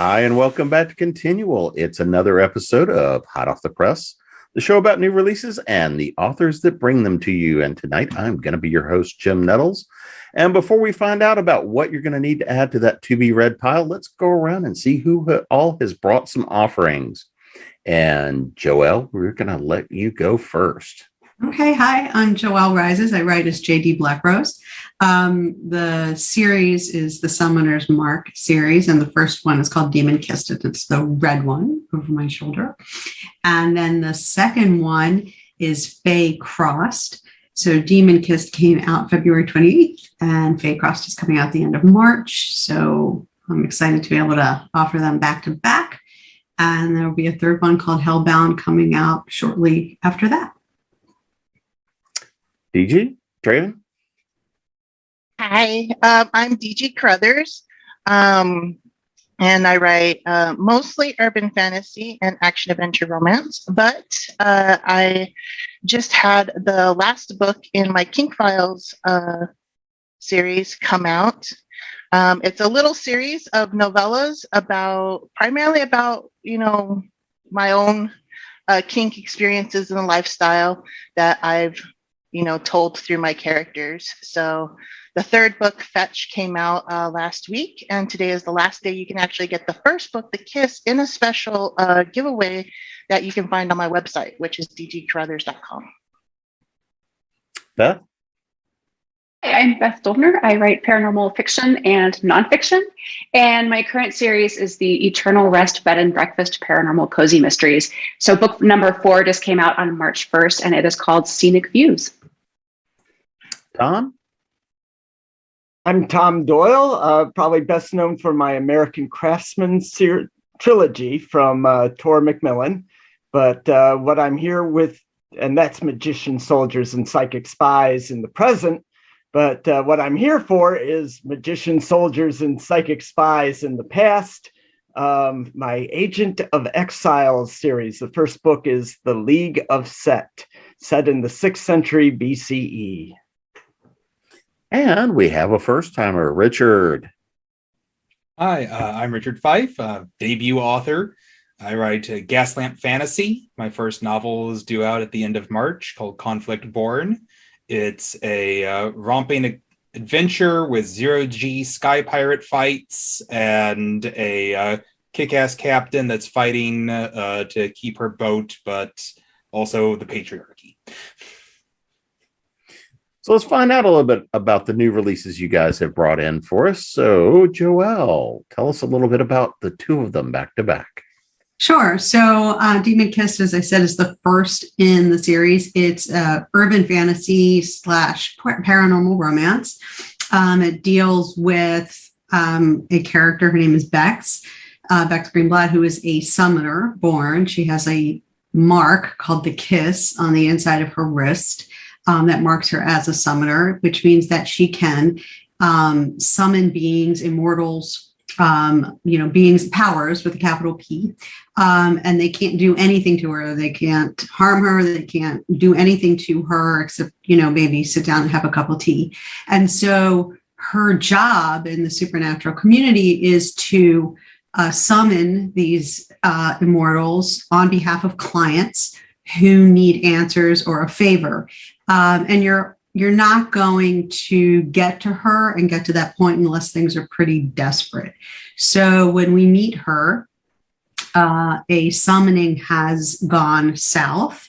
Hi, and welcome back to ConTinual. It's another episode of Hot Off the Press, the show about new releases and the authors that bring them to you. And tonight, I'm going to be your host, Jim Nettles. And before we find out about what you're going to need to add to that to-be-read pile, let's go around and see who all has brought some offerings. And Joelle, we're going to let you go first. Okay, hi, I'm Joelle Rises. I write as JD Blackrose. The series is the Summoner's Mark series, and the first one is called Demon Kissed. It's the red one over my shoulder. And then the second one is Fae Crossed. So Demon Kissed came out February 28th, and Fae Crossed is coming out the end of March. So I'm excited to be able to offer them back to back. And there will be a third one called Hellbound coming out shortly after that. DG, Draven? Hi, I'm DG Carothers, and I write mostly urban fantasy and action-adventure romance, but I just had the last book in my Kink Files series come out. It's a little series of novellas primarily about, my own kink experiences and lifestyle that I've told through my characters. So the third book, Fetch, came out last week, and today is the last day you can actually get the first book, The Kiss, in a special giveaway that you can find on my website, which is dgcarothers.com. Beth? Hi, I'm Beth Dolgner. I write paranormal fiction and nonfiction, and my current series is the Eternal Rest Bed and Breakfast Paranormal Cozy Mysteries. So book number 4 just came out on March 1st, and it is called Scenic Views. Tom? I'm Tom Doyle, probably best known for my American Craftsman trilogy from Tor Macmillan. But what I'm here with, and that's Magician Soldiers and Psychic Spies in the present. But what I'm here for is Magician Soldiers and Psychic Spies in the past. My Agent of Exiles series. The first book is The League of Set, set in the 6th century BCE. And we have a first-timer, Richard. Hi, I'm Richard Fife, debut author. I write Gaslamp Fantasy. My first novel is due out at the end of March, called Conflict Born. It's a romping adventure with zero-G sky pirate fights and a kick-ass captain that's fighting to keep her boat, but also the patriarchy. So let's find out a little bit about the new releases you guys have brought in for us. So, Joelle, tell us a little bit about the two of them back to back. Sure. So Demon Kissed, as I said, is the first in the series. It's urban fantasy / paranormal romance. It deals with a character. Her name is Bex Greenblatt, who is a summoner born. She has a mark called the Kiss on the inside of her wrist that marks her as a summoner, which means that she can summon beings, immortals, beings, powers with a capital P, and they can't do anything to her. They can't harm her. They can't do anything to her except, maybe sit down and have a cup of tea. And so her job in the supernatural community is to summon these immortals on behalf of clients who need answers or a favor. And you're not going to get to her and get to that point unless things are pretty desperate. So when we meet her, a summoning has gone south,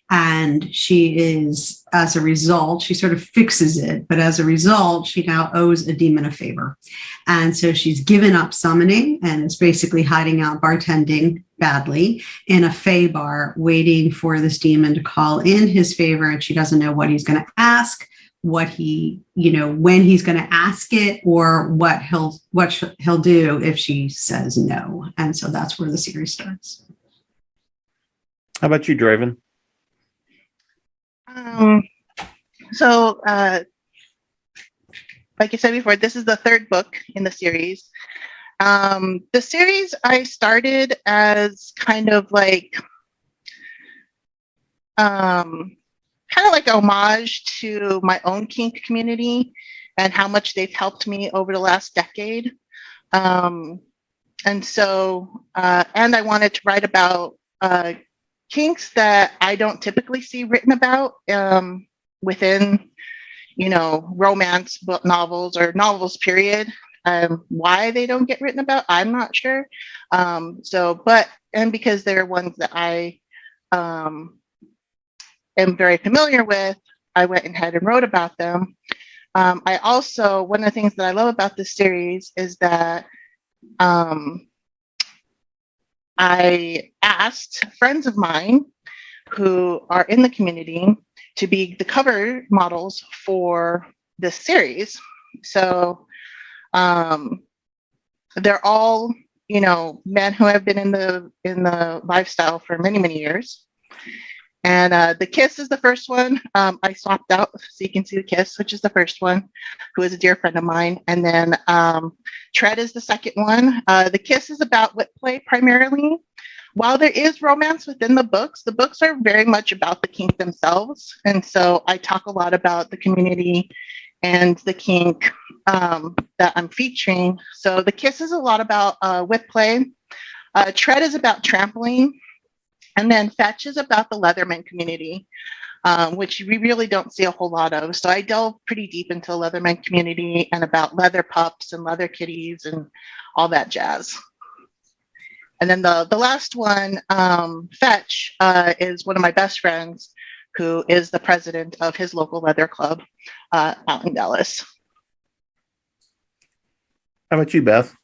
and she is, as a result, she sort of fixes it, but as a result, she now owes a demon a favor. And so she's given up summoning and is basically hiding out bartending badly in a Fae bar, waiting for this demon to call in his favor, and she doesn't know what he's going to ask, what he, when he's going to ask it, or what he'll do if she says no. And so that's where the series starts. How about you, Draven? Like I said before, this is the third book in the series. The series I started as kind of like homage to my own kink community and how much they've helped me over the last decade. and so, and I wanted to write about kinks that I don't typically see written about within, romance book novels or novels, period. Why they don't get written about, I'm not sure. And because they're ones that I am very familiar with, I went ahead and wrote about them. I also, one of the things that I love about this series is that I asked friends of mine who are in the community to be the cover models for this series. So they're all, men who have been in the lifestyle for many, many years. And the Kiss is the first one. I swapped out so you can see the Kiss, which is the first one, who is a dear friend of mine. And then Tread is the second one. The Kiss is about whip play primarily. While there is romance within the books are very much about the kink themselves. And so I talk a lot about the community and the kink that I'm featuring. So the Kiss is a lot about whip play. Tread is about trampling. And then Fetch is about the Leatherman community, which we really don't see a whole lot of. So I delve pretty deep into the Leatherman community and about leather pups and leather kitties and all that jazz. And then the last one, Fetch, is one of my best friends who is the president of his local leather club out in Dallas. How about you, Beth?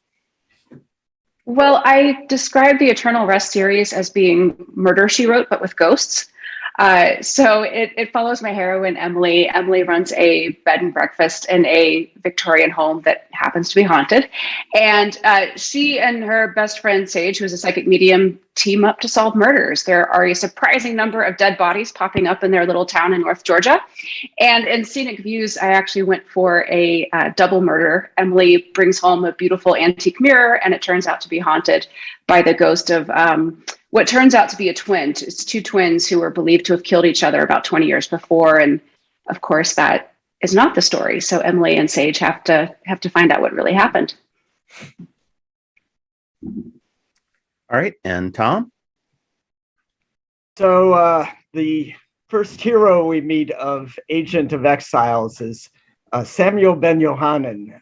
Well, I describe the Eternal Rest series as being Murder, She Wrote, but with ghosts. So it follows my heroine, Emily. Emily runs a bed and breakfast in a Victorian home that happens to be haunted. And she and her best friend, Sage, who's a psychic medium, team up to solve murders. There are a surprising number of dead bodies popping up in their little town in North Georgia. And in Scenic Views, I actually went for a double murder. Emily brings home a beautiful antique mirror, and it turns out to be haunted by the ghost of what turns out to be a twin. It's two twins who were believed to have killed each other about 20 years before. And of course, that is not the story. So Emily and Sage have to find out what really happened. All right. And Tom? So the first hero we meet of Agent of Exiles is Samuel Ben Yohanan,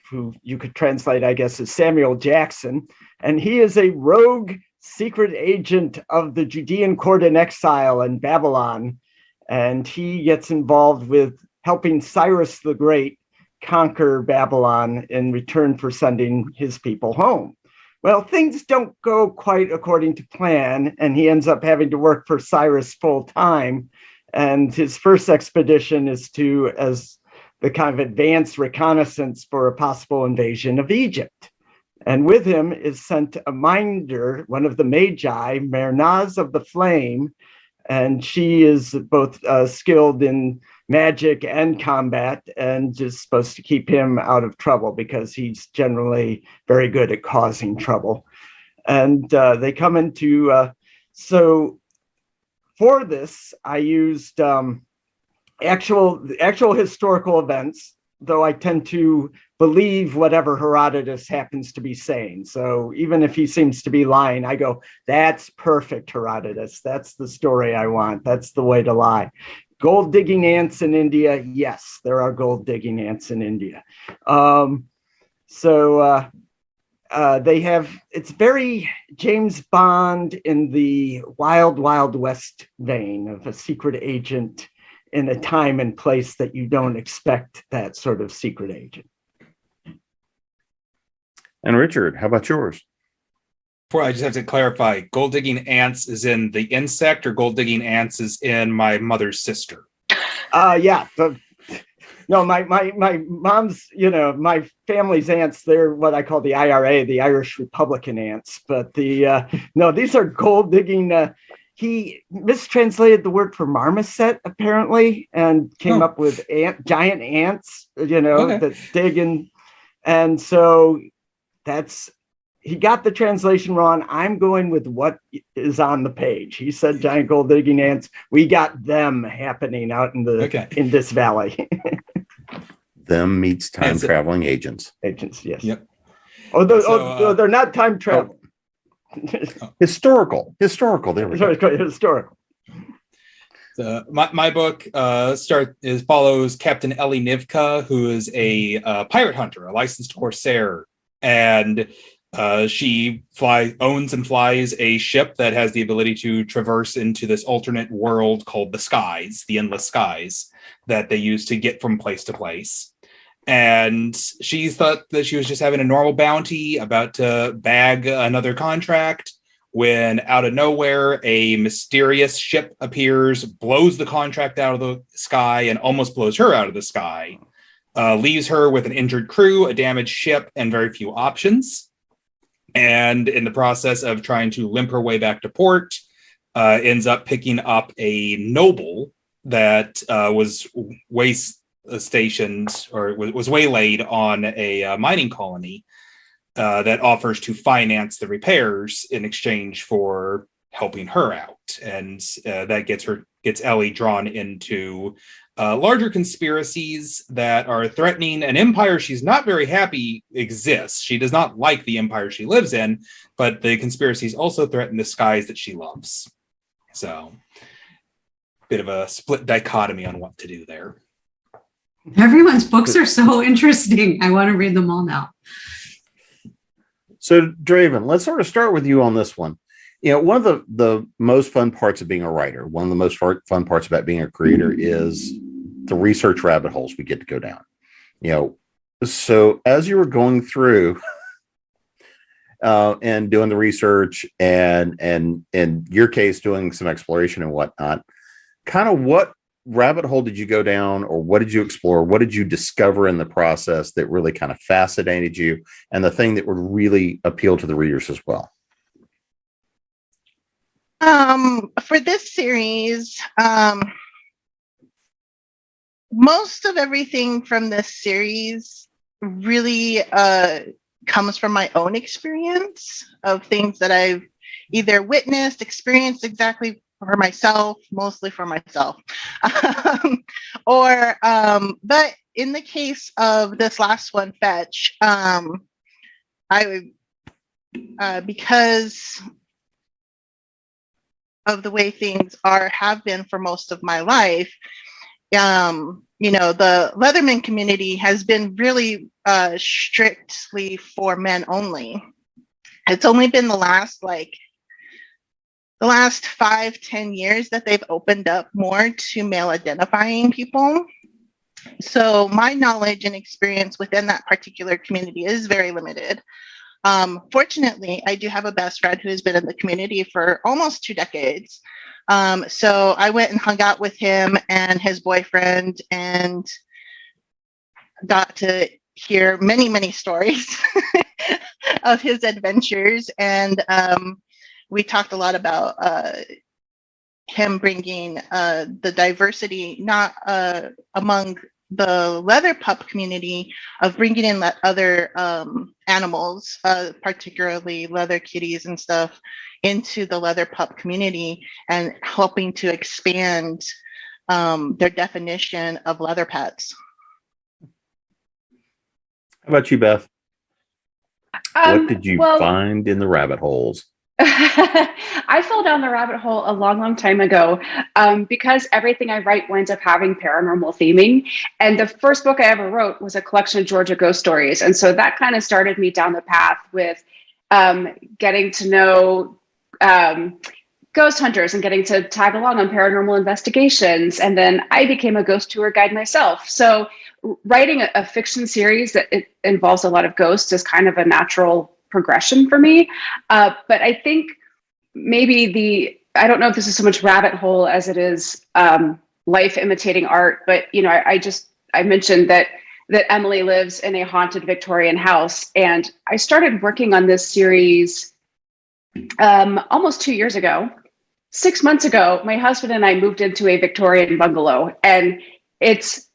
who you could translate, I guess, as Samuel Jackson. And he is a rogue secret agent of the Judean court in exile in Babylon. And he gets involved with helping Cyrus the Great conquer Babylon in return for sending his people home. Well, things don't go quite according to plan, and he ends up having to work for Cyrus full time. And his first expedition is as the kind of advanced reconnaissance for a possible invasion of Egypt. And with him is sent a minder, one of the Magi, Mernaz of the Flame, and she is both skilled in magic and combat, and is supposed to keep him out of trouble because he's generally very good at causing trouble. And they come into, so for this, I used actual historical events, though I tend to believe whatever Herodotus happens to be saying. So even if he seems to be lying, I go, that's perfect, Herodotus. That's the story I want. That's the way to lie. Gold digging ants in India. Yes, there are gold digging ants in India. They have, it's very James Bond in the Wild Wild West vein of a secret agent in a time and place that you don't expect that sort of secret agent. And Richard, how about yours? I just have to clarify, gold digging ants is in the insect, or gold digging ants is in my mother's sister? Yeah. No, my mom's, my family's ants, they're what I call the IRA, the Irish Republican ants. But no, these are gold digging. He mistranslated the word for marmoset, apparently, and came up with giant ants, that dig in. And so he got the translation wrong. I'm going with what is on the page. He said giant gold digging ants. We got them happening out in in this valley. Them meets time traveling agents. Agents, yes. Yep. They're not time travel. Historical. There we go. Historical. My book follows Captain Ellie Nivka, who is a pirate hunter, a licensed corsair, and she owns and flies a ship that has the ability to traverse into this alternate world called the Skies, the Endless Skies, that they use to get from place to place. And she thought that she was just having a normal bounty, about to bag another contract, when out of nowhere, a mysterious ship appears, blows the contract out of the sky, and almost blows her out of the sky. Leaves her with an injured crew, a damaged ship, and very few options. And in the process of trying to limp her way back to port, ends up picking up a noble that was stationed, or was waylaid on a mining colony that offers to finance the repairs in exchange for helping her out. And that gets Ellie drawn into larger conspiracies that are threatening an empire she's not very happy exists. She does not like the empire she lives in, but the conspiracies also threaten the skies that she loves. So, bit of a split dichotomy on what to do there. Everyone's books are so interesting. I want to read them all now. So, Draven, let's sort of start with you on this one. One of the most fun parts of being a writer, one of the most fun parts about being a creator is the research rabbit holes we get to go down. So as you were going through and doing the research and in your case, doing some exploration and whatnot, kind of what rabbit hole did you go down, or what did you explore? What did you discover in the process that really kind of fascinated you, and the thing that would really appeal to the readers as well? For this series, most of everything from this series really comes from my own experience of things that I've either witnessed, experienced exactly for myself, mostly for myself. But in the case of this last one, Fetch, because of the way things have been for most of my life, the Leatherman community has been really strictly for men only. It's only been the last 5-10 years that they've opened up more to male identifying people. So my knowledge and experience within that particular community is very limited. Fortunately, I do have a best friend who has been in the community for almost 2 decades. So I went and hung out with him and his boyfriend and got to hear many, many stories of his adventures. And we talked a lot about him bringing the diversity, not among the leather pup community, of bringing in other animals, particularly leather kitties and stuff, into the leather pup community, and helping to expand their definition of leather pets. How about you, Beth? What did you find in the rabbit holes? I fell down the rabbit hole a long, long time ago because everything I write winds up having paranormal theming. And the first book I ever wrote was a collection of Georgia ghost stories. And so that kind of started me down the path with getting to know ghost hunters and getting to tag along on paranormal investigations. And then I became a ghost tour guide myself. So writing a fiction series that it involves a lot of ghosts is kind of a natural progression for me. But I think maybe I don't know if this is so much rabbit hole as it is life imitating art, but I mentioned that Emily lives in a haunted Victorian house, and I started working on this series almost 2 years ago. 6 months ago, my husband and I moved into a Victorian bungalow, and it's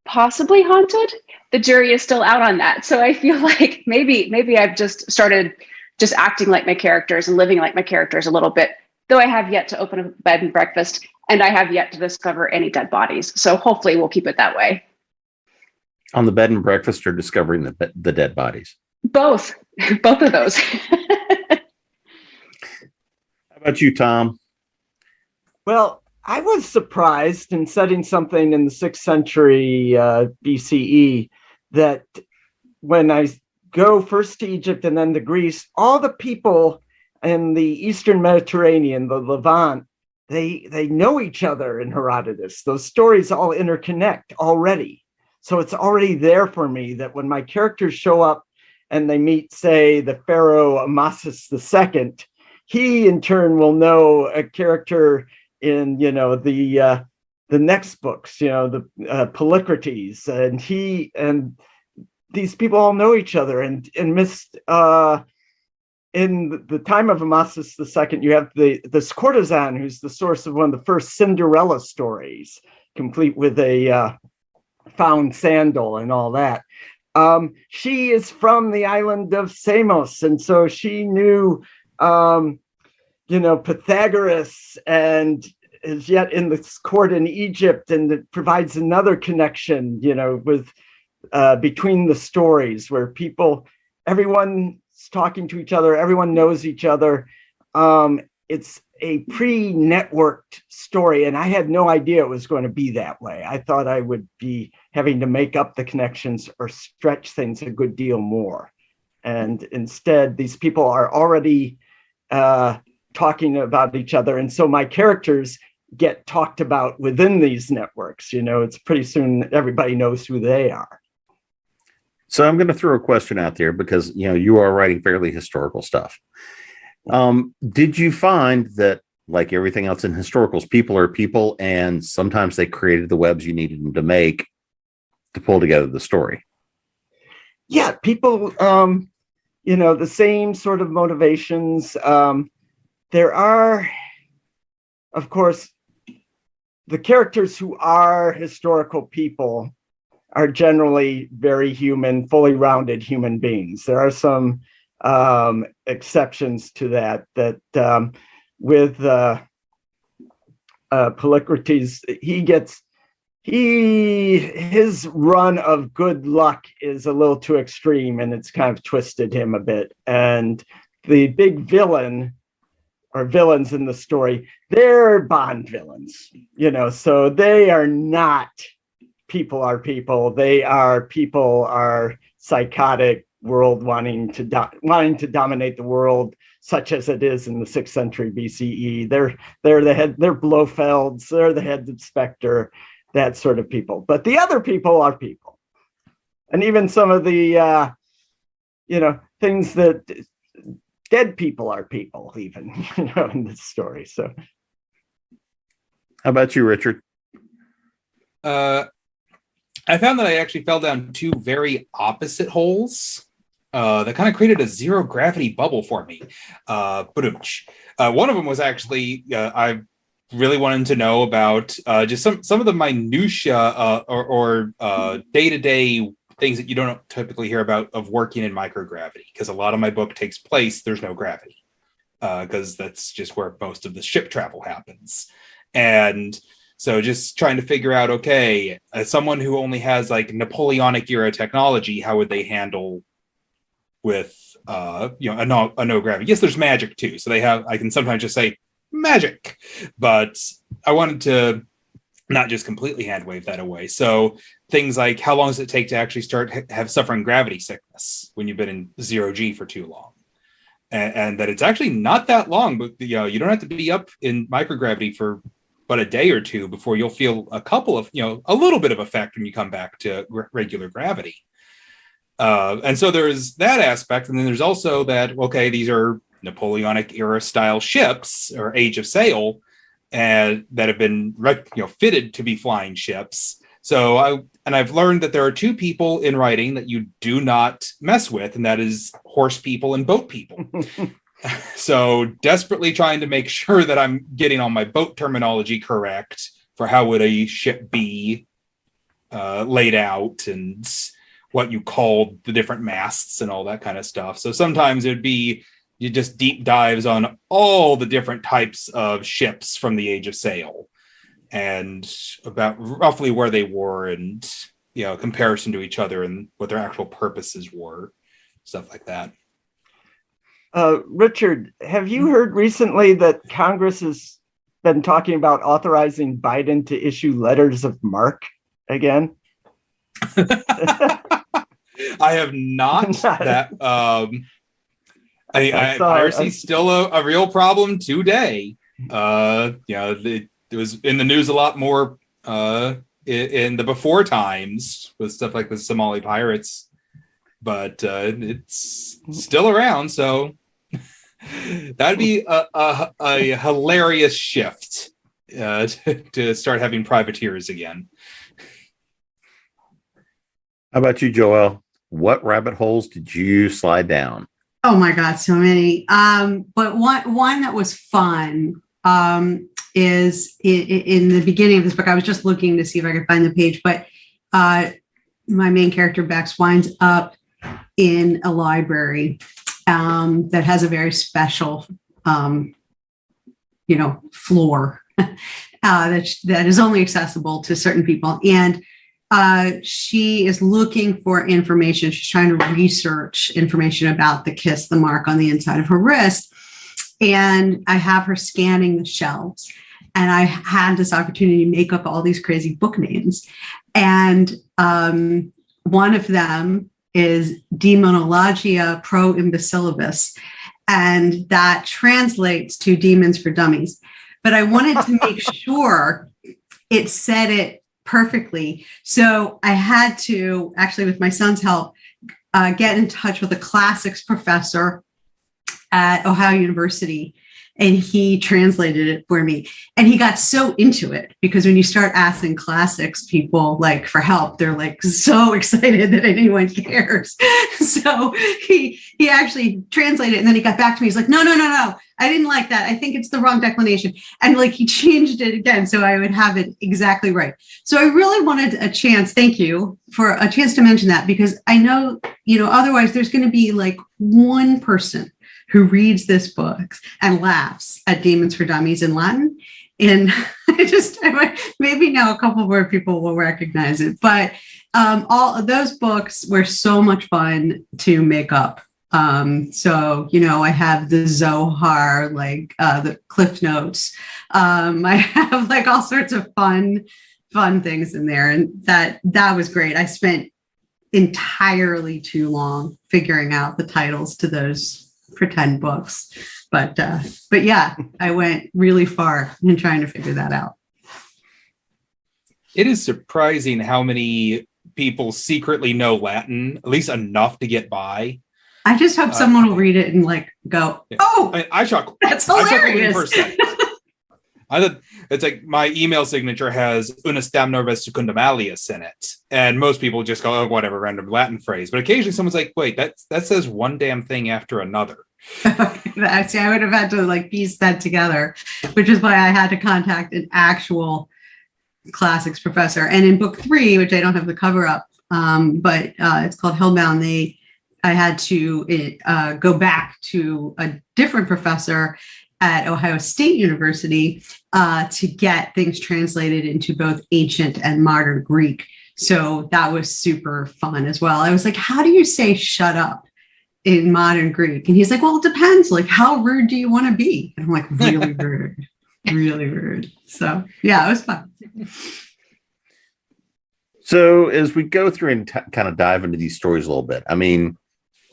possibly haunted. The jury is still out on that. So I feel like maybe I've just started just acting like my characters and living like my characters a little bit, though I have yet to open a bed and breakfast, and I have yet to discover any dead bodies. So hopefully we'll keep it that way. On the bed and breakfast, or discovering the dead bodies? Both. Both of those. How about you, Tom? Well, I was surprised in setting something in the 6th century BCE that when I go first to Egypt and then to Greece, all the people in the Eastern Mediterranean, the Levant, they know each other in Herodotus. Those stories all interconnect already. So it's already there for me that when my characters show up and they meet, say, the Pharaoh Amasis II, he in turn will know a character in, the next books, the Polycrates, and he and these people all know each other. And in the time of Amasis II, you have this courtesan who's the source of one of the first Cinderella stories, complete with a found sandal and all that. She is from the island of Samos, and so she knew Pythagoras, and is yet in this court in Egypt, and it provides another connection, with between the stories where everyone's talking to each other, everyone knows each other. It's a pre-networked story, and I had no idea it was going to be that way. I thought I would be having to make up the connections or stretch things a good deal more. And instead, these people are already talking about each other. And so my characters get talked about within these networks. It's pretty soon everybody knows who they are. So I'm going to throw a question out there because, you are writing fairly historical stuff. Did you find that, like everything else in historicals, people are people, and sometimes they created the webs you needed them to make to pull together the story? Yeah, people, the same sort of motivations. There are, of course, the characters who are historical people are generally very human, fully rounded human beings. There are some exceptions to that with Polycrates, his run of good luck is a little too extreme, and it's kind of twisted him a bit. And the big villain or villains in the story, they're Bond villains, so they are not people are people. People are psychotic world wanting to dominate the world, such as it is in the 6th century BCE. They're Blofelds, they're the heads of Spectre, that sort of people. But the other people are people. And even some of the, things that dead people are people, even, in this story. So. How about you, Richard? I found that I actually fell down two very opposite holes that kind of created a zero gravity bubble for me. One of them was actually I really wanted to know about just some of the minutia or day-to-day things that you don't typically hear about of working in microgravity, because a lot of my book takes place, there's no gravity, because that's just where most of the ship travel happens. And so just trying to figure out, okay, as someone who only has like Napoleonic era technology, how would they handle with a no gravity? Yes, there's magic too. So I can sometimes just say magic, but I wanted to not just completely hand wave that away. So things like, how long does it take to actually start suffering gravity sickness when you've been in 0G for too long? And that it's actually not that long, but you don't have to be up in microgravity for but a day or two before you'll feel a little bit of effect when you come back to regular gravity. And so there's that aspect. And then there's also that, okay, these are Napoleonic era style ships or age of sail and that have been fitted to be flying ships. So I've learned that there are two people in writing that you do not mess with, and that is horse people and boat people. So desperately trying to make sure that I'm getting all my boat terminology correct for how would a ship be laid out and what you called the different masts and all that kind of stuff. So sometimes it'd be you just deep dives on all the different types of ships from the age of sail and about roughly where they were and comparison to each other and what their actual purposes were, stuff like that. Richard, have you heard recently that Congress has been talking about authorizing Biden to issue letters of marque again? I have not. That piracy is still a real problem today. It was in the news a lot more in the before times with stuff like the Somali pirates, but it's still around. So that'd be a hilarious shift to start having privateers again. How about you, Joel? What rabbit holes did you slide down? Oh my God, so many. But one that was fun is in the beginning of this book. I was just looking to see if I could find the page, but my main character, Bex, winds up in a library that has a very special, floor that is only accessible to certain people. And she is looking for information. She's trying to research information about the kiss, the mark on the inside of her wrist. And I have her scanning the shelves. And I had this opportunity to make up all these crazy book names. And one of them is Demonologia Pro Imbecilibus. And that translates to Demons for Dummies. But I wanted to make sure it said it perfectly. So I had to, actually, with my son's help, get in touch with a classics professor at Ohio University, and he translated it for me. And he got so into it because when you start asking classics people like for help, they're like so excited that anyone cares. So he actually translated it, and then he got back to me. He's like, no, I didn't like that. I think it's the wrong declination. And like he changed it again so I would have it exactly right. So I really wanted a chance. Thank you for a chance to mention that, because I know, otherwise there's going to be like one person who reads this book and laughs at Demons for Dummies in Latin. And maybe now a couple more people will recognize it. But all of those books were so much fun to make up. I have the Zohar, the Cliff Notes. I have like all sorts of fun things in there. And that was great. I spent entirely too long figuring out the titles to those pretend books. But yeah, I went really far in trying to figure that out. It is surprising how many people secretly know Latin, at least enough to get by. I just hope someone will read it and go, oh, I shocked. That's hilarious. It's like my email signature has una stamna res secundamalius in it. And most people just go, oh, whatever, random Latin phrase. But occasionally someone's like, wait, that says one damn thing after another. See, I would have had to piece that together, which is why I had to contact an actual classics professor. And in book 3, which I don't have the cover up, but it's called Hellbound, I had to go back to a different professor at Ohio State University to get things translated into both ancient and modern Greek. So that was super fun as well. I was like, how do you say shut up in modern Greek? And he's like, well, it depends. Like, how rude do you want to be? And I'm like, really rude, really rude. So yeah, it was fun. So as we go through and kind of dive into these stories a little bit, I mean,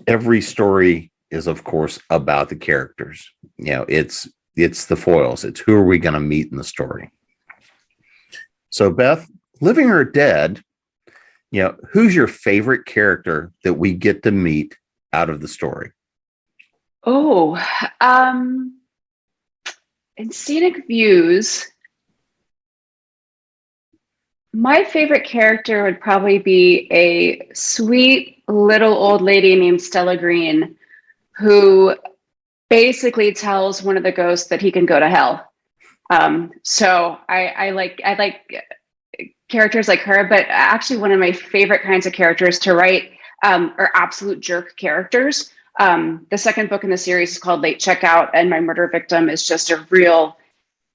every story is, of course, about the characters. It's the foils. It's who are we going to meet in the story. So Beth, living or dead, who's your favorite character that we get to meet out of the story? Oh, in Scenic Views, my favorite character would probably be a sweet little old lady named Stella Green, who basically tells one of the ghosts that he can go to hell. So I like characters like her, but actually one of my favorite kinds of characters to write are absolute jerk characters. The second book in the series is called Late Checkout, and my murder victim is just a real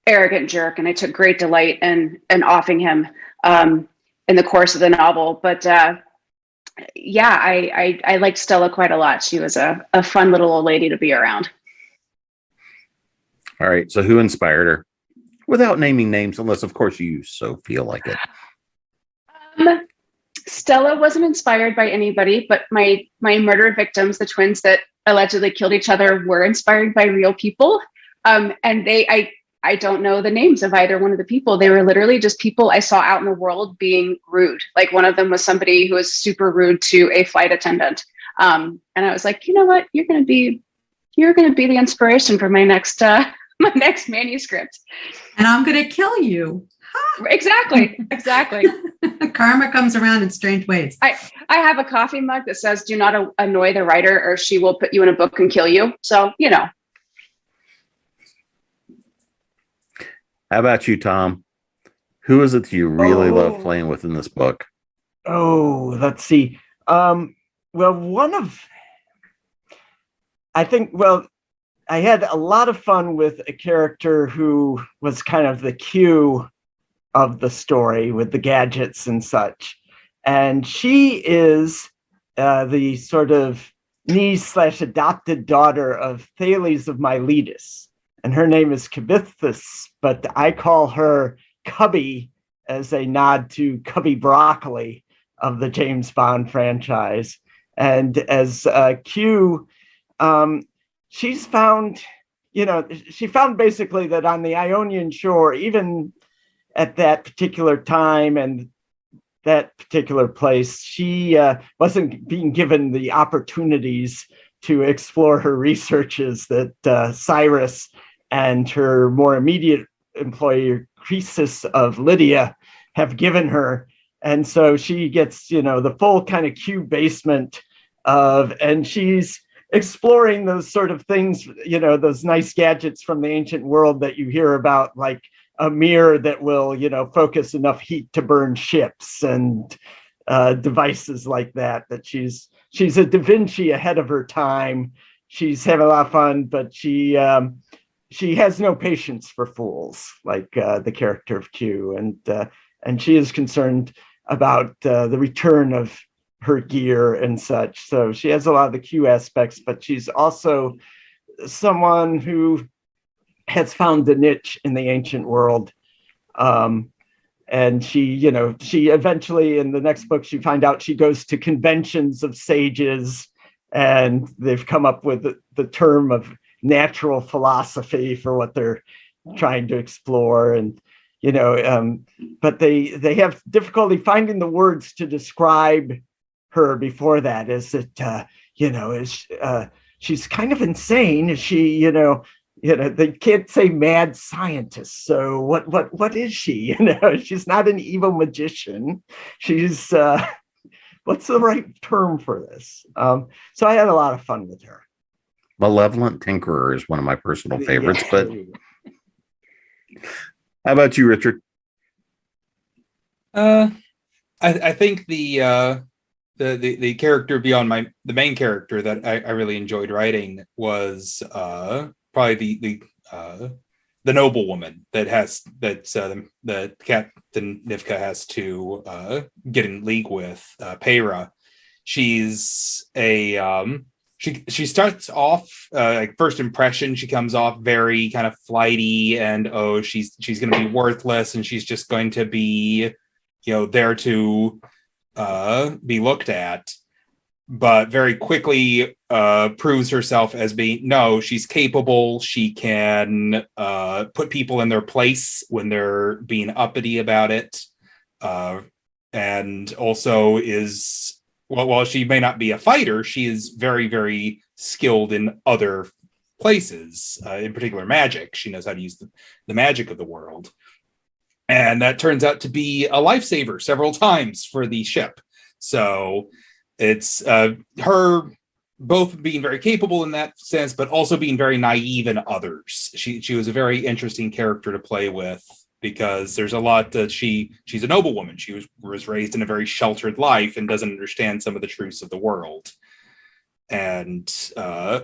arrogant jerk, and I took great delight in offing him in the course of the novel. But yeah, I liked Stella quite a lot. She was a fun little old lady to be around. All right. So who inspired her? Without naming names, unless of course you so feel like it. Stella wasn't inspired by anybody, but my murder victims, the twins that allegedly killed each other, were inspired by real people. And I don't know the names of either one of the people. They were literally just people I saw out in the world being rude. Like one of them was somebody who was super rude to a flight attendant. And I was like, you know what? You're going to be the inspiration for my next manuscript. And I'm going to kill you. Exactly. Karma comes around in strange ways. I have a coffee mug that says, "Do not annoy the writer, or she will put you in a book and kill you." So, you know. How about you, Tom? Who is it that you really love playing with in this book? Oh, let's see. Well, I had a lot of fun with a character who was kind of the Q of the story with the gadgets and such. And she is the sort of niece/adopted daughter of Thales of Miletus. And her name is Carothers, but I call her Cubby as a nod to Cubby Broccoli of the James Bond franchise. And as Q, she's found, she found basically that on the Ionian shore, even at that particular time and that particular place, she wasn't being given the opportunities to explore her researches that Cyrus and her more immediate employer, Croesus of Lydia, have given her. And so she gets, the full kind of Q basement and she's exploring those sort of things, those nice gadgets from the ancient world that you hear about, like a mirror that will, focus enough heat to burn ships and devices like that she's a Da Vinci ahead of her time. She's having a lot of fun, but she has no patience for fools, like the character of Q, and she is concerned about the return of her gear and such. So she has a lot of the Q aspects, but she's also someone who has found a niche in the ancient world. And she eventually, in the next book, she find out she goes to conventions of sages, and they've come up with the term of natural philosophy for what they're trying to explore. And, but they have difficulty finding the words to describe her before that. Is that, she's kind of insane. Is she, they can't say mad scientist. So what is she? She's not an evil magician. She's, what's the right term for this? So I had a lot of fun with her. Malevolent Tinkerer is one of my personal favorites, but how about you, Richard? I think the character beyond the main character that I really enjoyed writing was probably the noblewoman that Captain Nivka has to get in league with, Peyra. She's she starts off like first impression, she comes off very kind of flighty and she's going to be worthless and she's just going to be there to be looked at, but very quickly proves herself as she's capable. She can put people in their place when they're being uppity about it, and also is, while she may not be a fighter, she is very, very skilled in other places, in particular magic. She knows how to use the magic of the world. And that turns out to be a lifesaver several times for the ship. So it's her both being very capable in that sense, but also being very naive in others. She was a very interesting character to play with, because there's a lot that she's a noblewoman. She was raised in a very sheltered life and doesn't understand some of the truths of the world. And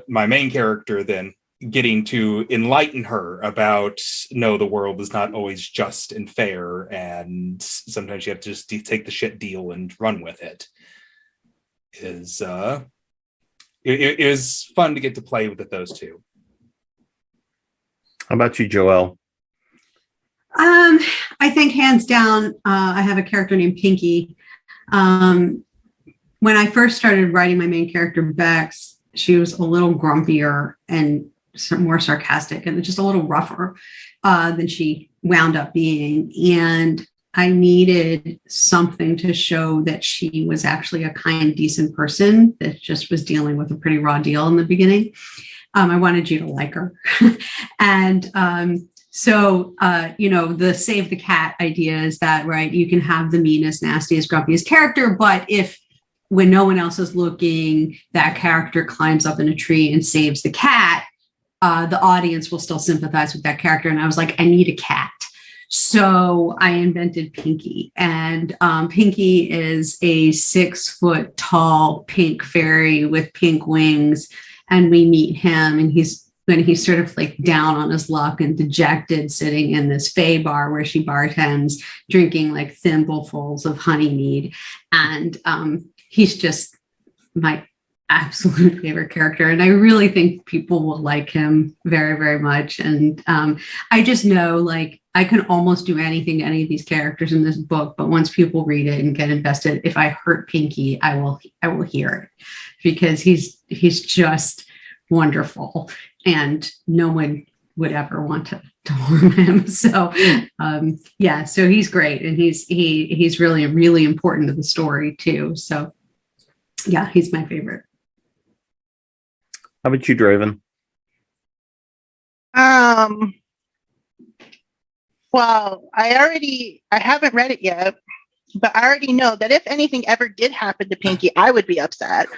my main character then getting to enlighten her about, no, the world is not always just and fair, and sometimes you have to just take the shit deal and run with it. is it is fun to get to play with those two. How about you, Joelle? I think hands down, I have a character named Pinky. When I first started writing my main character, Bex, she was a little grumpier and more sarcastic and just a little rougher than she wound up being. And I needed something to show that she was actually a kind, decent person that just was dealing with a pretty raw deal in the beginning. I wanted you to like her. And so, the save the cat idea is that, right, you can have the meanest, nastiest, grumpiest character, but if when no one else is looking, that character climbs up in a tree and saves the cat, the audience will still sympathize with that character. And I was like, I need a cat. So I invented Pinky, and Pinky is a 6-foot tall pink fairy with pink wings. And we meet him, and he's sort of like down on his luck and dejected, sitting in this fae bar where she bartends, drinking like thimblefuls of honey mead. And he's just my absolute favorite character. And I really think people will like him very, very much. And I just know, like, I can almost do anything to any of these characters in this book, but once people read it and get invested, if I hurt Pinky, I will hear it, because he's just wonderful, and no one would ever want to harm him. So so he's great, and he's really, really important to the story too. So yeah, he's my favorite. How about you, Draven? Well, I haven't read it yet, but I already know that if anything ever did happen to Pinky, I would be upset.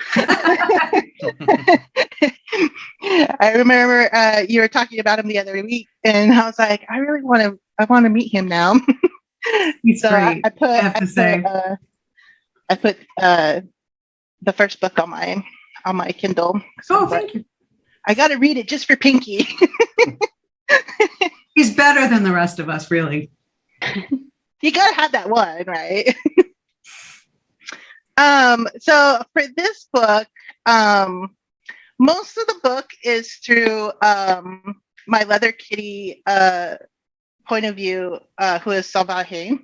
I remember you were talking about him the other week, and I was like, I want to meet him now. He's so great. I put the first book on my Kindle. Oh, thank you. I got to read it just for Pinky. He's better than the rest of us, really. You got to have that one, right? So for this book, most of the book is through my leather kitty point of view, who is Salvaje.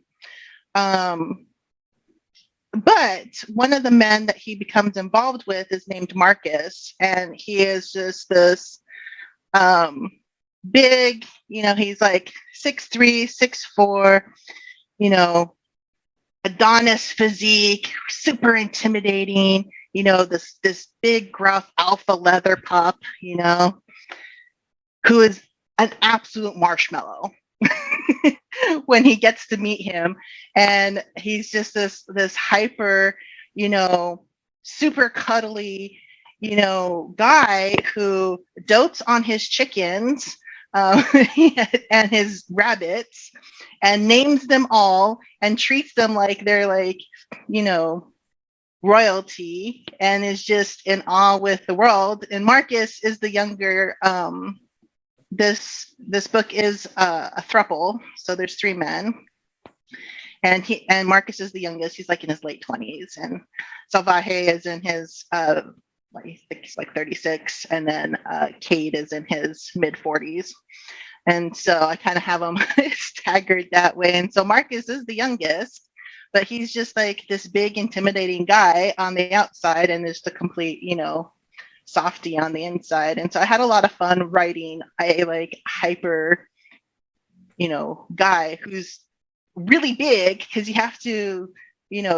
But one of the men that he becomes involved with is named Marcus, and he is just this big, he's like 6'3", 6'4", Adonis physique, super intimidating, this big gruff alpha leather pup, who is an absolute marshmallow when he gets to meet him. And he's just this hyper, super cuddly, guy who dotes on his chickens and his rabbits, and names them all and treats them like they're like, royalty, and is just in awe with the world. And Marcus is the younger. This book is a throuple, so there's 3 men, and Marcus is the youngest. He's like in his late 20s, and Salvaje is in his I think he's like 36, and then Cade is in his mid 40s. And so I kind of have them staggered that way. And so Marcus is the youngest, but he's just like this big, intimidating guy on the outside, and is the complete, softy on the inside. And so I had a lot of fun writing a like hyper, guy who's really big, because you have to,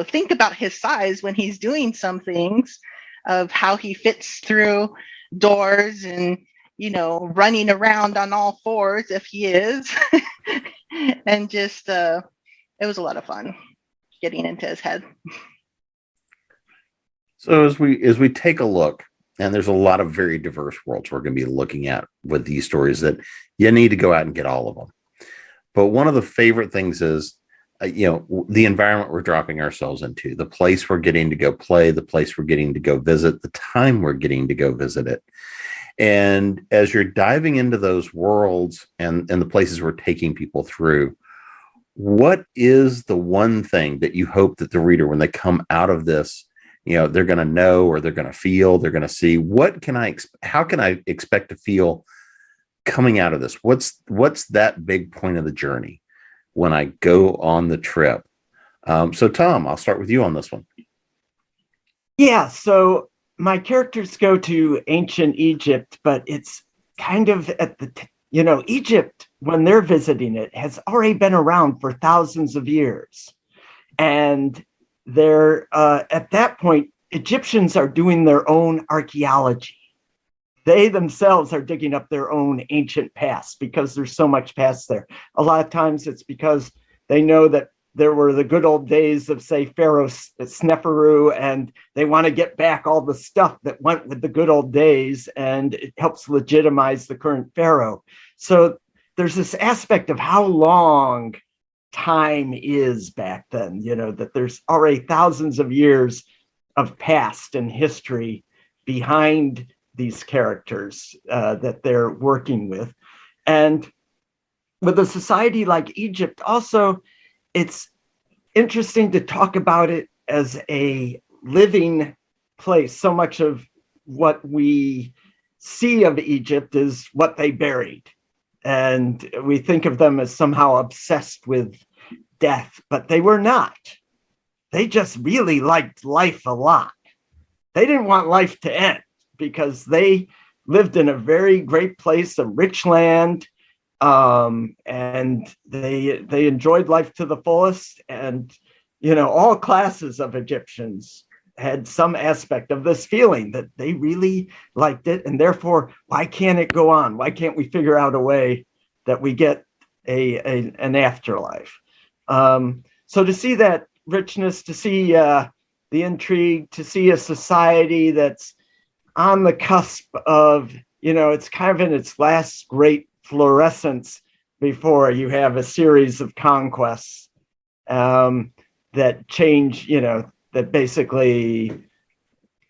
think about his size when he's doing some things, of how he fits through doors and, running around on all 4s if he is. And just, it was a lot of fun getting into his head. So as we take a look, and there's a lot of very diverse worlds we're going to be looking at with these stories, that you need to go out and get all of them. But one of the favorite things is, the environment we're dropping ourselves into, the place we're getting to go play, the place we're getting to go visit, the time we're getting to go visit it. And as you're diving into those worlds and the places we're taking people through, what is the one thing that you hope that the reader, when they come out of this, they're going to know, or they're going to feel, they're going to see. How can I expect to feel coming out of this? What's that big point of the journey when I go on the trip? So Tom, I'll start with you on this one. Yeah, so my characters go to ancient Egypt, but it's kind of at Egypt, when they're visiting it, has already been around for thousands of years. And they're at that point, Egyptians are doing their own archaeology. They themselves are digging up their own ancient past because there's so much past there. A lot of times it's because they know that there were the good old days of, say, Pharaoh Sneferu, and they want to get back all the stuff that went with the good old days, and it helps legitimize the current Pharaoh. So there's this aspect of how long time is back then, that there's already thousands of years of past and history behind these characters that they're working with. And with a society like Egypt, also, it's interesting to talk about it as a living place. So much of what we see of Egypt is what they buried. And we think of them as somehow obsessed with death, but they were not. They just really liked life a lot. They didn't want life to end because they lived in a very great place, a rich land, and they enjoyed life to the fullest. And, all classes of Egyptians had some aspect of this feeling that they really liked it. And therefore, why can't it go on? Why can't we figure out a way that we get an afterlife? So to see that richness, to see the intrigue, to see a society that's on the cusp of, it's kind of in its last great fluorescence before you have a series of conquests that change, that basically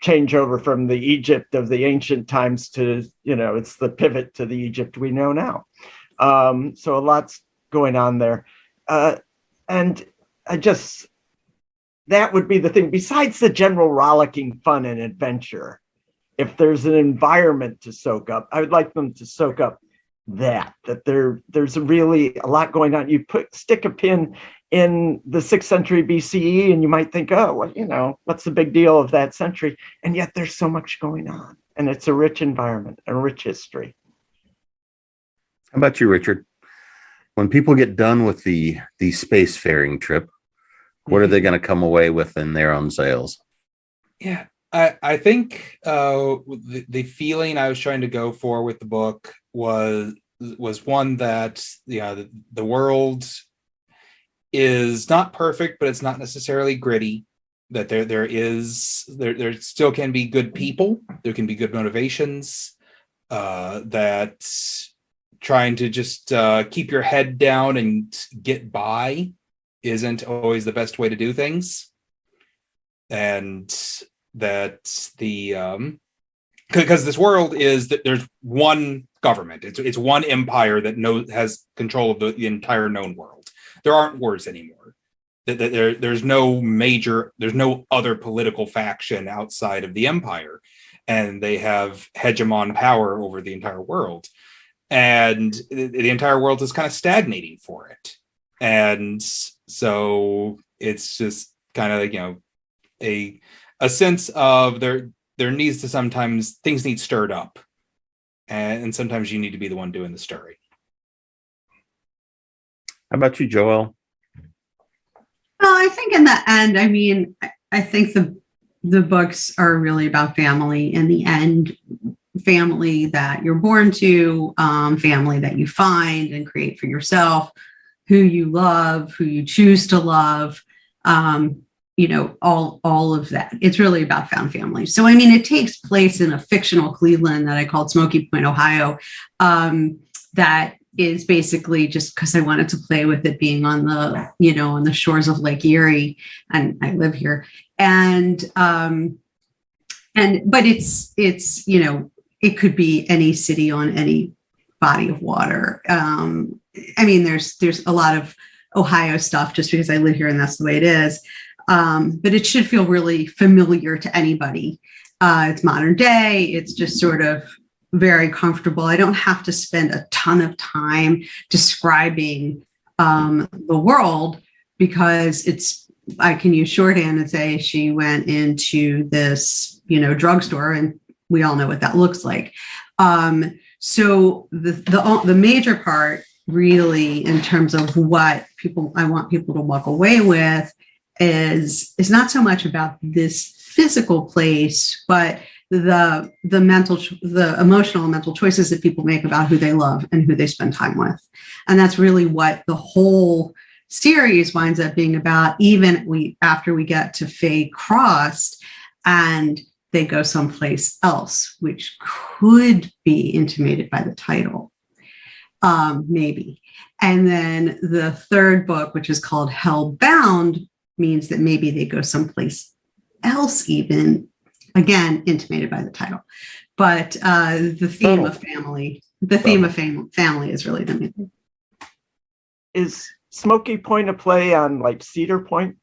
change over from the Egypt of the ancient times to, it's the pivot to the Egypt we know now. So a lot's going on there. And that would be the thing. Besides the general rollicking fun and adventure, if there's an environment to soak up, I would like them to soak up that there's really a lot going on. You stick a pin in the 6th century BCE and you might think, oh, well, what's the big deal of that century? And yet there's so much going on, and it's a rich environment, a rich history. How about you, Richard? When people get done with the spacefaring trip, what are they going to come away with in their own sails? Yeah, I think the feeling I was trying to go for with the book was one that the world is not perfect, but it's not necessarily gritty. That there still can be good people, there can be good motivations. That trying to just keep your head down and get by isn't always the best way to do things. And that because this world is that there's one government, it's one empire that has control of the entire known world. There aren't wars anymore. There's no other political faction outside of the empire, and they have hegemon power over the entire world, and the entire world is kind of stagnating for it. And so it's just kind of a sense of there needs to sometimes things need stirred up, and sometimes you need to be the one doing the stirring. How about you, Joelle? Well, I think in the end, I think the books are really about family. In the end, family that you're born to, family that you find and create for yourself, who you love, who you choose to love, all of that. It's really about found family. So, it takes place in a fictional Cleveland that I called Smoky Point, Ohio, that is basically just because I wanted to play with it being on the shores of Lake Erie, and I live here. But it's it could be any city on any body of water. There's a lot of Ohio stuff just because I live here and that's the way it is. but it should feel really familiar to anybody. It's modern day. It's just sort of very comfortable. I don't have to spend a ton of time describing the world, because I can use shorthand and say she went into this, drugstore, and we all know what that looks like. So the major part, really, in terms of what I want people to walk away with, is not so much about this physical place, but the emotional and mental choices that people make about who they love and who they spend time with. And that's really what the whole series winds up being about, even after we get to Faye Crossed and they go someplace else, which could be intimated by the title, maybe. And then the third book, which is called Hellbound, means that maybe they go someplace else, even, again, intimated by the title. But the theme of family, is really the main thing. Is Smoky Point a play on like Cedar Point?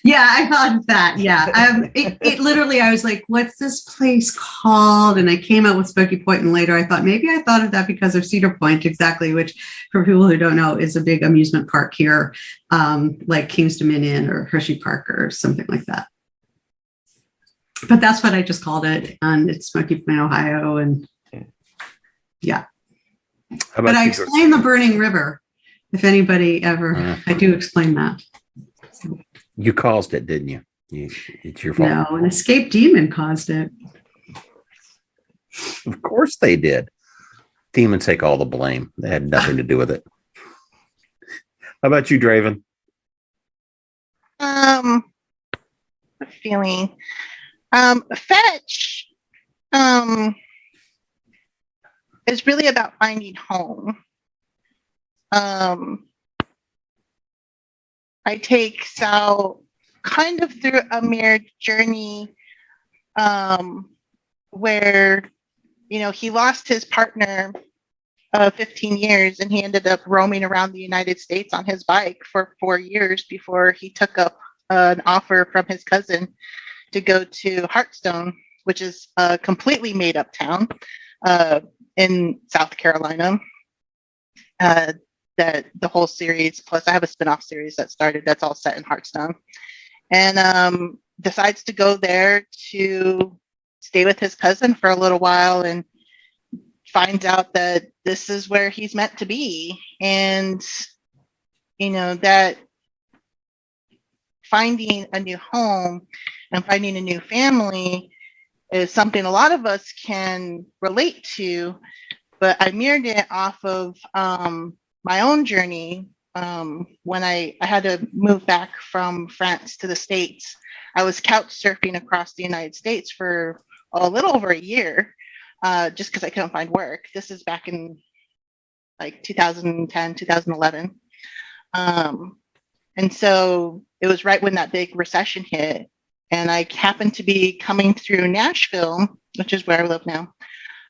Yeah, I thought of that. Yeah. It literally, I was like, what's this place called? And I came out with Smoky Point, and later I thought maybe I thought of that because of Cedar Point, exactly, which, for people who don't know, is a big amusement park here, like King's Dominion or Hershey Park or something like that. But that's what I just called it. And it's Smoky Point, Ohio. And yeah. But I explained the burning river. If anybody ever, I do explain that. So. You caused it, didn't you? It's your fault. No, an escaped demon caused it. Of course they did. Demons take all the blame. They had nothing to do with it. How about you, Draven? Feeling. Fetch is really about finding home. I take Sal kind of through a mirrored journey where, he lost his partner of 15 years, and he ended up roaming around the United States on his bike for 4 years before he took up an offer from his cousin to go to Hartstone, which is a completely made up town in South Carolina. That the whole series, plus I have a spinoff series that's all set in Hartstone, and decides to go there to stay with his cousin for a little while, and finds out that this is where he's meant to be. And that finding a new home and finding a new family is something a lot of us can relate to, but I mirrored it off of my own journey. When I had to move back from France to the States, I was couch surfing across the United States for a little over a year, just because I couldn't find work. This is back in like 2010, 2011. And so it was right when that big recession hit. And I happened to be coming through Nashville, which is where I live now,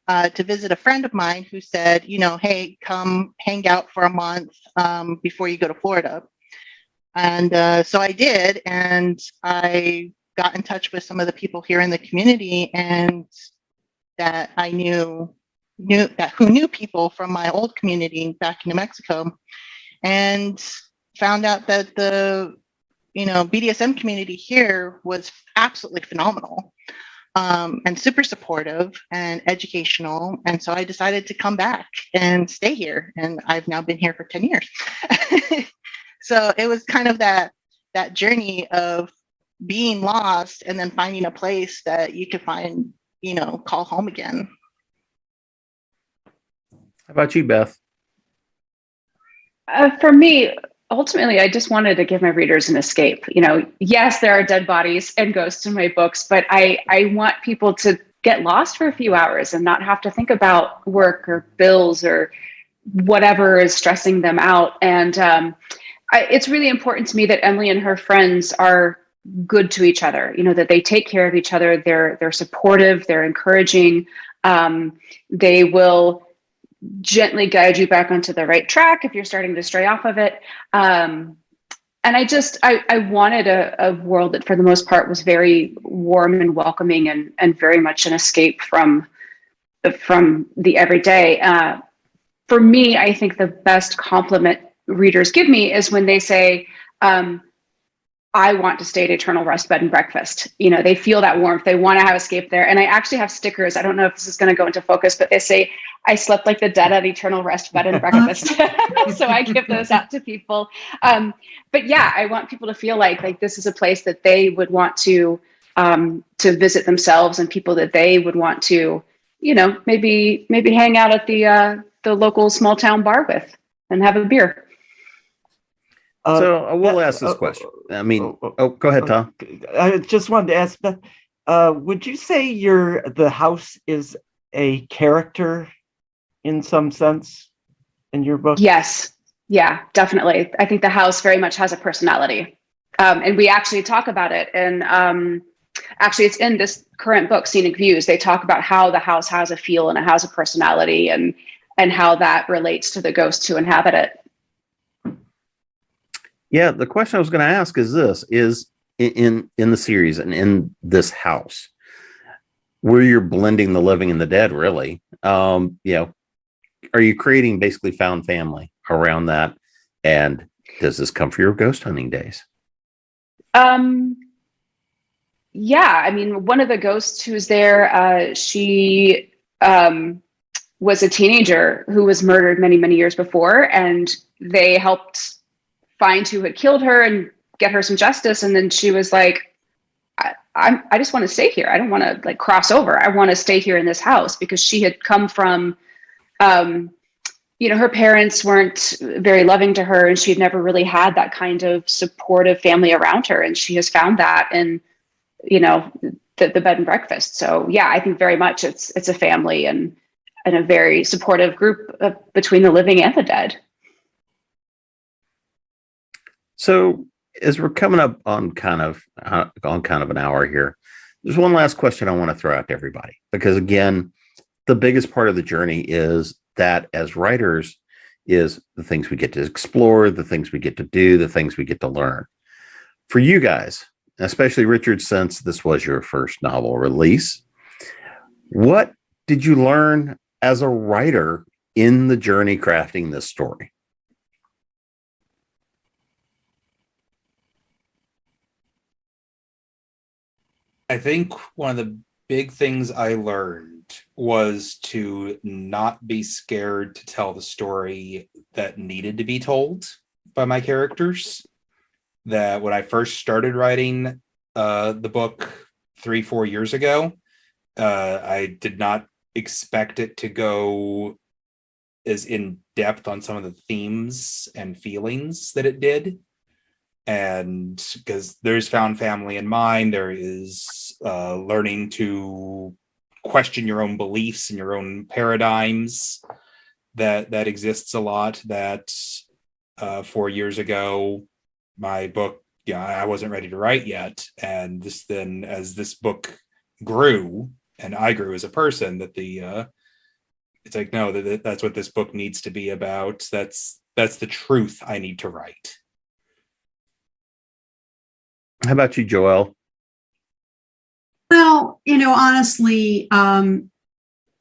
to visit a friend of mine who said, hey, come hang out for a month before you go to Florida. And so I did, and I got in touch with some of the people here in the community, and that I knew who knew people from my old community back in New Mexico, and found out that the BDSM community here was absolutely phenomenal. And super supportive and educational. And so I decided to come back and stay here. And I've now been here for 10 years. So it was kind of that journey of being lost and then finding a place that you could find, call home again. How about you, Beth? For me, ultimately, I just wanted to give my readers an escape. Yes, there are dead bodies and ghosts in my books, but I want people to get lost for a few hours and not have to think about work or bills or whatever is stressing them out. And it's really important to me that Emily and her friends are good to each other, that they take care of each other. They're supportive, they're encouraging. They will gently guide you back onto the right track if you're starting to stray off of it. I wanted a world that for the most part was very warm and welcoming and very much an escape from the everyday. For me, I think the best compliment readers give me is when they say, I want to stay at Eternal Rest Bed and Breakfast. They feel that warmth. They want to have escape there. And I actually have stickers. I don't know if this is going to go into focus, but they say, I slept like the dead at Eternal Rest Bed and Breakfast. So I give those out to people. But yeah, I want people to feel like this is a place that they would want to visit themselves, and people that they would want to, maybe hang out at the local small town bar with and have a beer. So we'll ask this question. I mean, go ahead, Tom. I just wanted to ask Beth, would you say the house is a character in some sense in your book? Yes. Yeah, definitely. I think the house very much has a personality. And we actually talk about it. And actually, it's in this current book, Scenic Views. They talk about how the house has a feel and it has a personality, and how that relates to the ghosts who inhabit it. Yeah, the question I was going to ask is this: is in the series and in this house, where you're blending the living and the dead, really, are you creating basically found family around that? And does this come for your ghost hunting days? Yeah, I mean, one of the ghosts who's there, she was a teenager who was murdered many, many years before, and they helped find who had killed her and get her some justice. And then she was like, I just want to stay here. I don't want to cross over. I want to stay here in this house, because she had come from, her parents weren't very loving to her, and she'd never really had that kind of supportive family around her. And she has found that in, the bed and breakfast. So yeah, I think very much it's a family and a very supportive group between the living and the dead. So as we're coming up on kind of an hour here, there's one last question I want to throw out to everybody, because again, the biggest part of the journey is that as writers is the things we get to explore, the things we get to do, the things we get to learn. For you guys, especially Richard, since this was your first novel release, what did you learn as a writer in the journey crafting this story? I think one of the big things I learned was to not be scared to tell the story that needed to be told by my characters. That when I first started writing the book 3-4 years ago, I did not expect it to go as in depth on some of the themes and feelings that it did. And because there's found family in mine, there is learning to question your own beliefs and your own paradigms that exists a lot. That 4 years ago, my book, I wasn't ready to write yet. And as this book grew and I grew as a person, that it's like, no, that's what this book needs to be about. That's the truth I need to write. How about you, Joelle? Well, honestly, though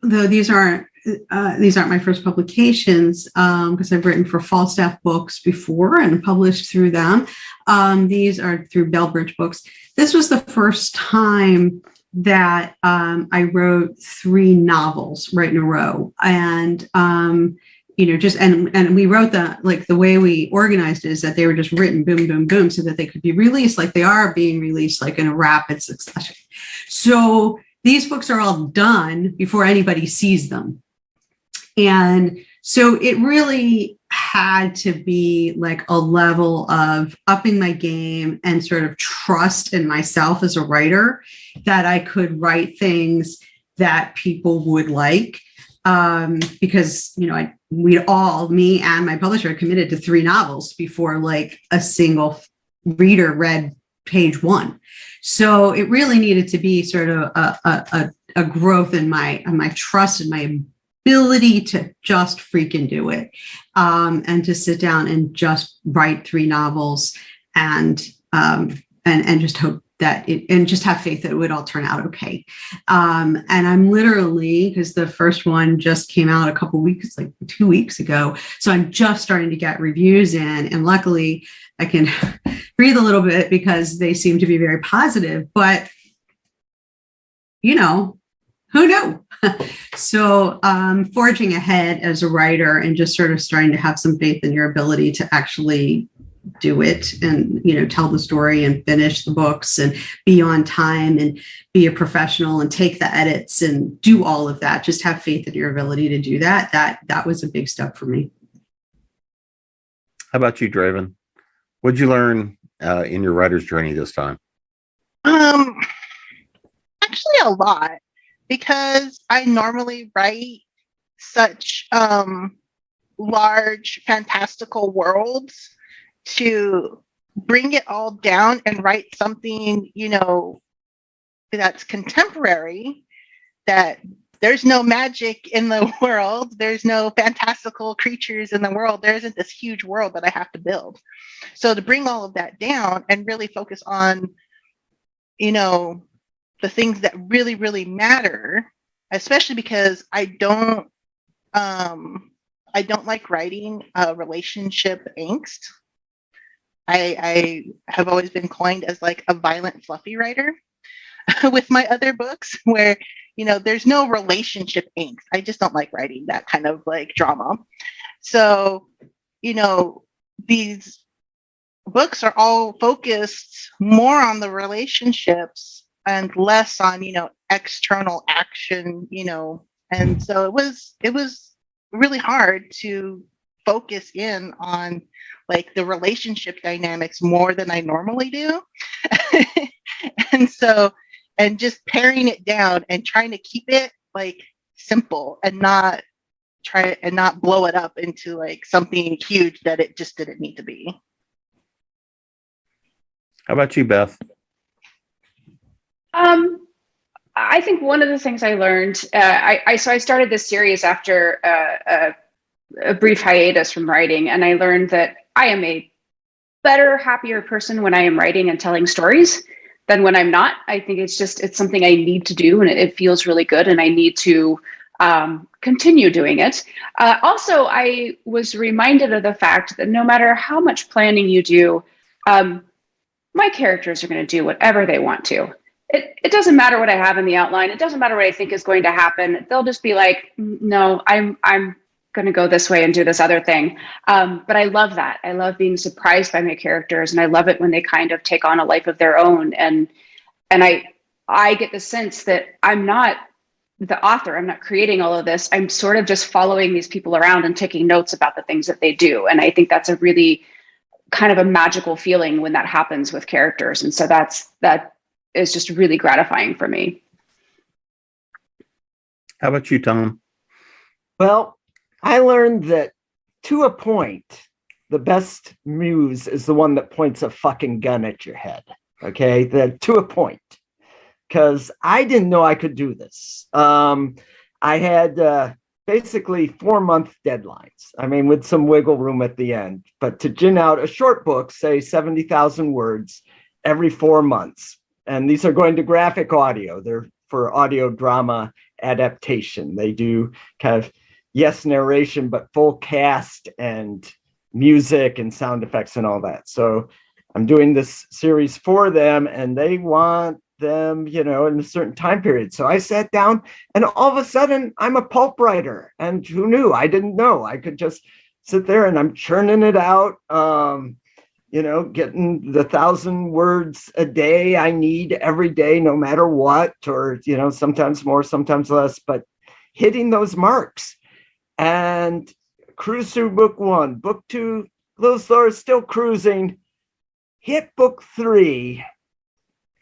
these aren't my first publications, because I've written for Falstaff Books before and published through them. These are through Bellbridge Books. This was the first time that I wrote 3 novels right in a row, and and we wrote that, the way we organized it is that they were just written boom, boom, boom, so that they could be released like they are being released, in a rapid succession. So these books are all done before anybody sees them. And so it really had to be a level of upping my game and sort of trust in myself as a writer, that I could write things that people would like. Because, me and my publisher committed to 3 novels before a single reader read page 1. So it really needed to be sort of a growth in my trust and my ability to just freaking do it, and to sit down and just write 3 novels. and just hope that and just have faith that it would all turn out okay. And I'm literally, because the first one just came out a couple weeks, like 2 weeks ago. So I'm just starting to get reviews in, and luckily I can breathe a little bit because they seem to be very positive, but who knew? So forging ahead as a writer and just sort of starting to have some faith in your ability to actually do it and, tell the story and finish the books and be on time and be a professional and take the edits and do all of that. Just have faith in your ability to do that. That was a big step for me. How about you, Draven? What'd you learn in your writer's journey this time? Actually a lot, because I normally write such large fantastical worlds. To bring it all down and write something, that's contemporary, that there's no magic in the world, there's no fantastical creatures in the world, there isn't this huge world that I have to build. So to bring all of that down and really focus on, the things that really, really matter, especially because I don't like writing relationship angst. I have always been coined as like a violent, fluffy writer with my other books where, there's no relationship angst. I just don't like writing that kind of like drama. So, these books are all focused more on the relationships and less on, external action, and so it was really hard to focus in on like the relationship dynamics more than I normally do. and just paring it down and trying to keep it like simple and not blow it up into like something huge that it just didn't need to be. How about you, Beth? I think one of the things I learned, I started this series after a brief hiatus from writing, and I learned that I am a better, happier person when I am writing and telling stories than when I'm not. I think it's something I need to do, and it feels really good, and I need to continue doing it. Also, I was reminded of the fact that no matter how much planning you do, my characters are going to do whatever they want to. It doesn't matter what I have in the outline. It doesn't matter what I think is going to happen. They'll just be like, no, I'm going to go this way and do this other thing. But I love that. I love being surprised by my characters, and I love it when they kind of take on a life of their own. And I get the sense that I'm not the author. I'm not creating all of this. I'm sort of just following these people around and taking notes about the things that they do. And I think that's a really kind of a magical feeling when that happens with characters. And so that is just really gratifying for me. How about you, Tom? Well, I learned that to a point, the best muse is the one that points a fucking gun at your head. Okay, to a point, because I didn't know I could do this. I had basically 4-month deadlines. I mean, with some wiggle room at the end, but to gin out a short book, say 70,000 words every 4 months. And these are going to graphic audio. They're for audio drama adaptation. They do kind of, yes, narration, but full cast and music and sound effects and all that. So I'm doing this series for them, and they want them, in a certain time period. So I sat down, and all of a sudden I'm a pulp writer. And who knew? I didn't know. I could just sit there and I'm churning it out, getting the 1,000 words a day I need every day, no matter what, or, sometimes more, sometimes less, but hitting those marks. And cruise through book 1, book 2, a little slower, still cruising, hit book 3.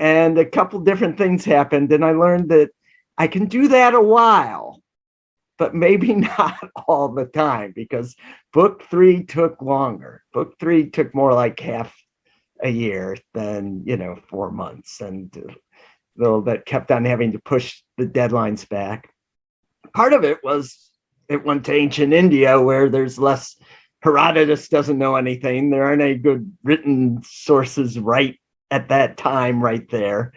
And a couple different things happened. And I learned that I can do that a while, but maybe not all the time, because book 3 took longer. Book 3 took more like half a year than, 4 months. And though that kept on having to push the deadlines back. Part of it was it went to ancient India, where there's less Herodotus doesn't know anything. There aren't any good written sources right at that time, right there.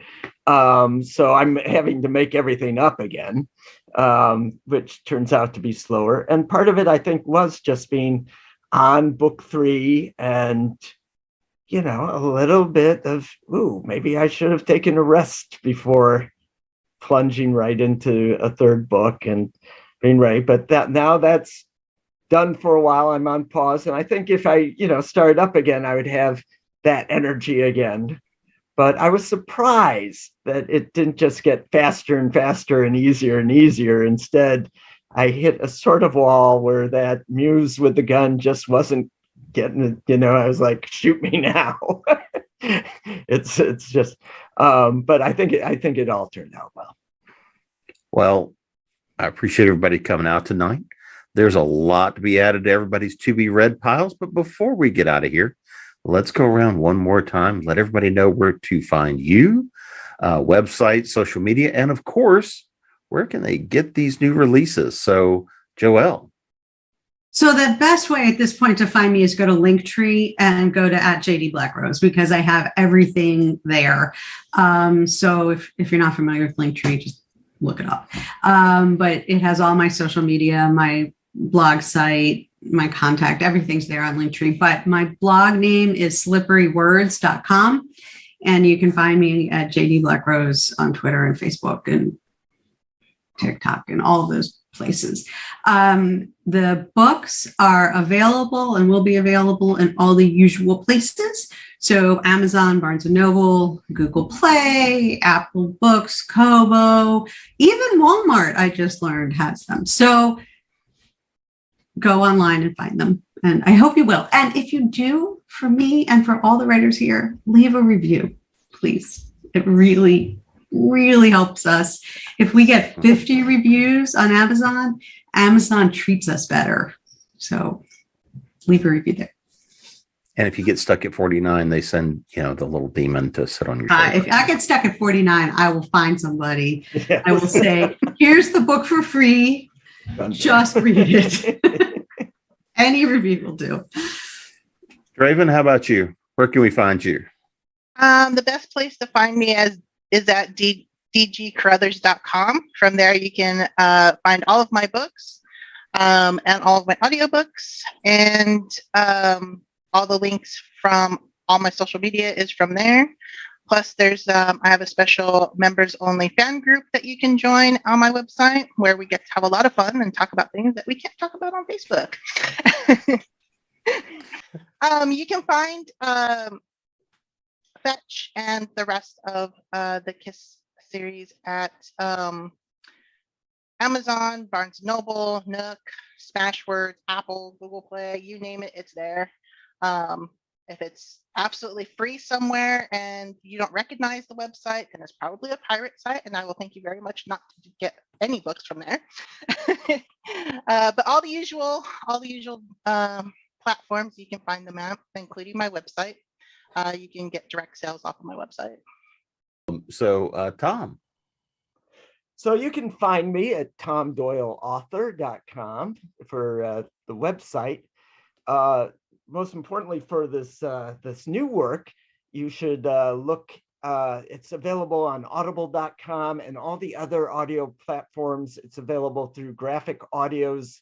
So I'm having to make everything up again, which turns out to be slower. And part of it, I think, was just being on book 3 and, a little bit of, maybe I should have taken a rest before plunging right into a third book and being ready. But now that's done for a while. I'm on pause. And I think if I, started up again, I would have that energy again. But I was surprised that it didn't just get faster and faster and easier. Instead, I hit a sort of wall where that muse with the gun just wasn't getting it. I was like, shoot me now. It's just, but I think it all turned out well. Well, I appreciate everybody coming out tonight. There's a lot to be added to everybody's to be read piles. But before we get out of here, let's go around one more time. Let everybody know where to find you, website, social media, and of course, where can they get these new releases? So, Joelle. So the best way at this point to find me is go to Linktree and go to @JD Blackrose, because I have everything there. So if you're not familiar with Linktree, just look it up. But it has all my social media, my blog site, my contact, everything's there on Linktree. But my blog name is slipperywords.com. And you can find me at JD Blackrose on Twitter and Facebook and TikTok and all of those places. The books are available and will be available in all the usual places. So Amazon, Barnes & Noble, Google Play, Apple Books, Kobo, even Walmart, I just learned, has them. So go online and find them. And I hope you will. And if you do, for me and for all the writers here, leave a review, please. It really helps us. If we get 50 reviews on Amazon treats us better. So leave a review there. And if you get stuck at 49, they send, the little demon to sit on your shoulder. If I get stuck at 49, I will find somebody. Yes. I will say, here's the book for free. Just read it. Any review will do. Draven, how about you? Where can we find you? The best place to find me is at dgcarothers.com. From there, you can find all of my books and all of my audiobooks, and all the links from all my social media is from there. Plus, there's I have a special members-only fan group that you can join on my website, where we get to have a lot of fun and talk about things that we can't talk about on Facebook. You can find Fetch and the rest of the KISS series at Amazon, Barnes & Noble, Nook, Smashwords, Apple, Google Play, you name it, it's there. If it's absolutely free somewhere and you don't recognize the website, then it's probably a pirate site, and I will thank you very much not to get any books from there. But all the usual platforms you can find them at, including my website. You can get direct sales off of my website. So, Tom. So you can find me at tomdoyleauthor.com for the website. Most importantly, for this new work, you should look. It's available on audible.com and all the other audio platforms. It's available through Graphic Audio's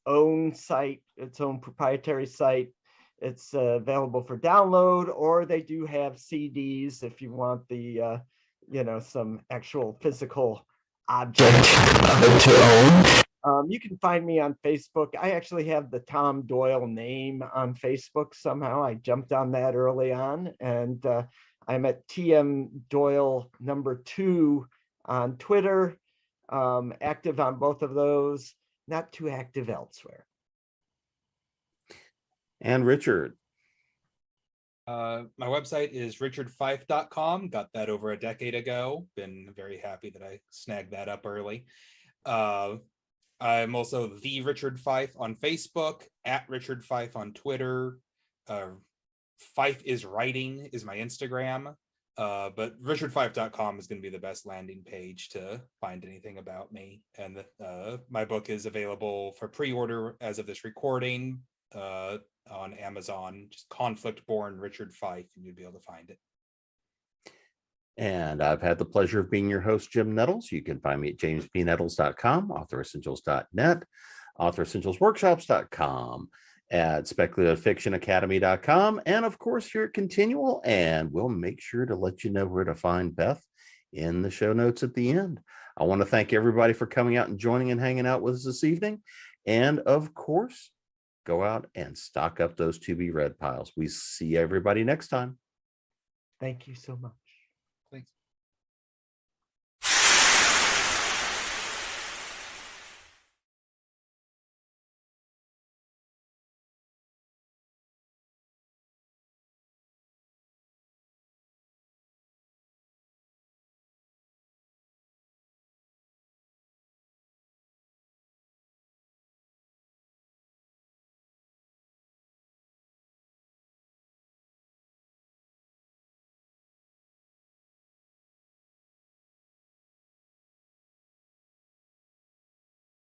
own site, its own proprietary site. It's available for download, or they do have CDs if you want the, some actual physical object to own. You can find me on Facebook. I actually have the Tom Doyle name on Facebook somehow. I jumped on that early on, and I'm at TM Doyle #2 on Twitter. Active on both of those, not too active elsewhere. And Richard. My website is richardfife.com. Got that over a decade ago. Been very happy that I snagged that up early. I'm also the Richard Fife on Facebook, at Richard Fife on Twitter. Fife is Writing is my Instagram. But richardfife.com is going to be the best landing page to find anything about me. And my book is available for pre-order as of this recording. on Amazon. Just Conflict Born Richard Fife, and you'd be able to find it. And I've had the pleasure of being your host, Jim Nettles. You can find me at jamespnettles.com, authoressentials.net, authoressentialsworkshops.com, at speculativefictionacademy.com, and of course here at ConTinual. And we'll make sure to let you know where to find Beth in the show notes at the end. I want to thank everybody for coming out and joining and hanging out with us this evening. And of course, go out and stock up those to be read piles. We see everybody next time. Thank you so much.